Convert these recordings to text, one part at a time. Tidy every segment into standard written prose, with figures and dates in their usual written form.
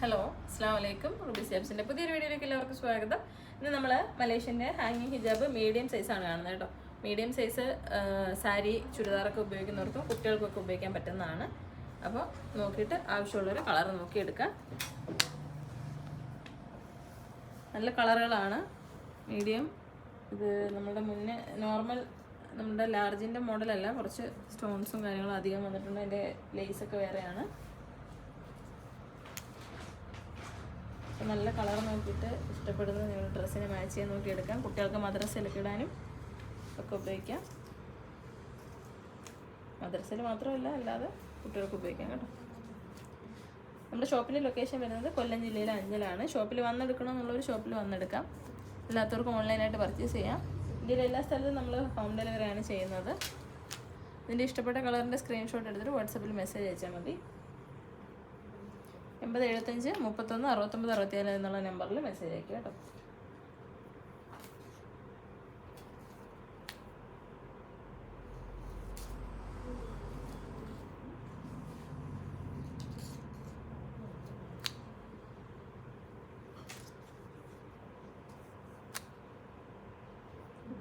Hello, അസ്സാം വലൈക്കും. Ruby സ്റ്റെപ്സിൻ്റെ പുതിയൊരു വീഡിയോയിലേക്ക് എല്ലാവർക്കും സ്വാഗതം. ഇന്ന് നമ്മൾ മലേഷ്യൻ്റെ ഹാങ്ങിങ് ഹിജാബ് മീഡിയം സൈസാണ് കാണുന്നത് കേട്ടോ. മീഡിയം സൈസ് സാരി, ചുരിദാറൊക്കെ ഉപയോഗിക്കുന്നവർക്കും കുട്ടികൾക്കൊക്കെ ഉപയോഗിക്കാൻ പറ്റുന്നതാണ്. അപ്പോൾ നോക്കിയിട്ട് ആവശ്യമുള്ളൊരു കളർ നോക്കിയെടുക്കാം. നല്ല കളറുകളാണ്. മീഡിയം ഇത് നമ്മുടെ മുന്നേ നോർമൽ നമ്മുടെ ലാർജിൻ്റെ മോഡലല്ല, കുറച്ച് സ്റ്റോൺസും കാര്യങ്ങളും അധികം വന്നിട്ടുണ്ട്. അതിൻ്റെ ലേസൊക്കെ വേറെയാണ്. നല്ല കളർ നോക്കിയിട്ട് ഇഷ്ടപ്പെടുന്നത് നിങ്ങൾ ഡ്രസ്സിന് മാച്ച് ചെയ്യാൻ നോക്കിയെടുക്കാം. കുട്ടികൾക്ക് മദ്രസയിലൊക്കെ ഇടാനും ഒക്കെ ഉപയോഗിക്കാം. മദ്രസയിൽ മാത്രമല്ല, അല്ലാതെ കുട്ടികൾക്ക് ഉപയോഗിക്കാം കേട്ടോ. നമ്മുടെ ഷോപ്പിൻ്റെ ലൊക്കേഷൻ വരുന്നത് കൊല്ലം ജില്ലയിലെ അഞ്ചലാണ്. ഷോപ്പിൽ വന്നെടുക്കണമെന്നുള്ളൊരു ഷോപ്പിൽ വന്നെടുക്കാം. അല്ലാത്തവർക്ക് ഓൺലൈനായിട്ട് പർച്ചേസ് ചെയ്യാം. ഇന്ത്യയിലെ എല്ലാ സ്ഥലത്തും നമ്മൾ ഹോം ഡെലിവറിയാണ് ചെയ്യുന്നത്. ഇതിൻ്റെ ഇഷ്ടപ്പെട്ട കളറിൻ്റെ സ്ക്രീൻഷോട്ട് എടുത്തിട്ട് വാട്സപ്പിൽ മെസ്സേജ് അയച്ചാൽ മതി. 8075 31 69 67 എന്നുള്ള നമ്പറിൽ മെസ്സേജ് അയക്കുക കേട്ടോ.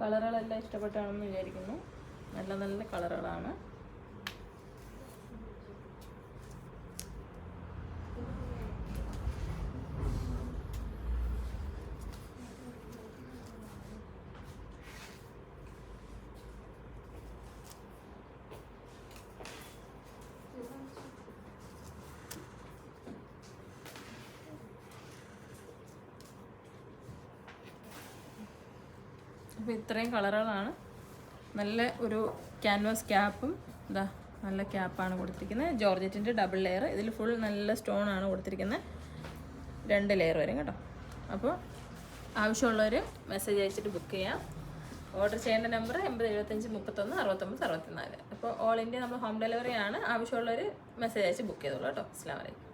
കളറുകളെല്ലാം ഇഷ്ടപ്പെട്ടാണെന്ന് വിചാരിക്കുന്നു. നല്ല നല്ല കളറുകളാണ്. അപ്പോൾ ഇത്രയും കളറുകളാണ്. നല്ല ഒരു ക്യാൻവാസ് ക്യാപ്പും ഇതാ നല്ല ക്യാപ്പാണ് കൊടുത്തിരിക്കുന്നത്. ജോർജറ്റിൻ്റെ ഡബിൾ ലെയർ. ഇതിൽ ഫുൾ നല്ല സ്റ്റോൺ ആണ് കൊടുത്തിരിക്കുന്നത്. 2 ലെയർ വരും കേട്ടോ. അപ്പോൾ ആവശ്യമുള്ളവർ മെസ്സേജ് അയച്ചിട്ട് ബുക്ക് ചെയ്യാം. ഓർഡർ ചെയ്യേണ്ട നമ്പർ 8075 31 69 64. അപ്പോൾ ഓൾ ഇന്ത്യ നമ്മൾ ഹോം ഡെലിവറി ആണ്. ആവശ്യമുള്ളവർ മെസ്സേജ് അയച്ച് ബുക്ക് ചെയ്തോളൂ കേട്ടോ. അസ്സലാമു അലൈക്കും.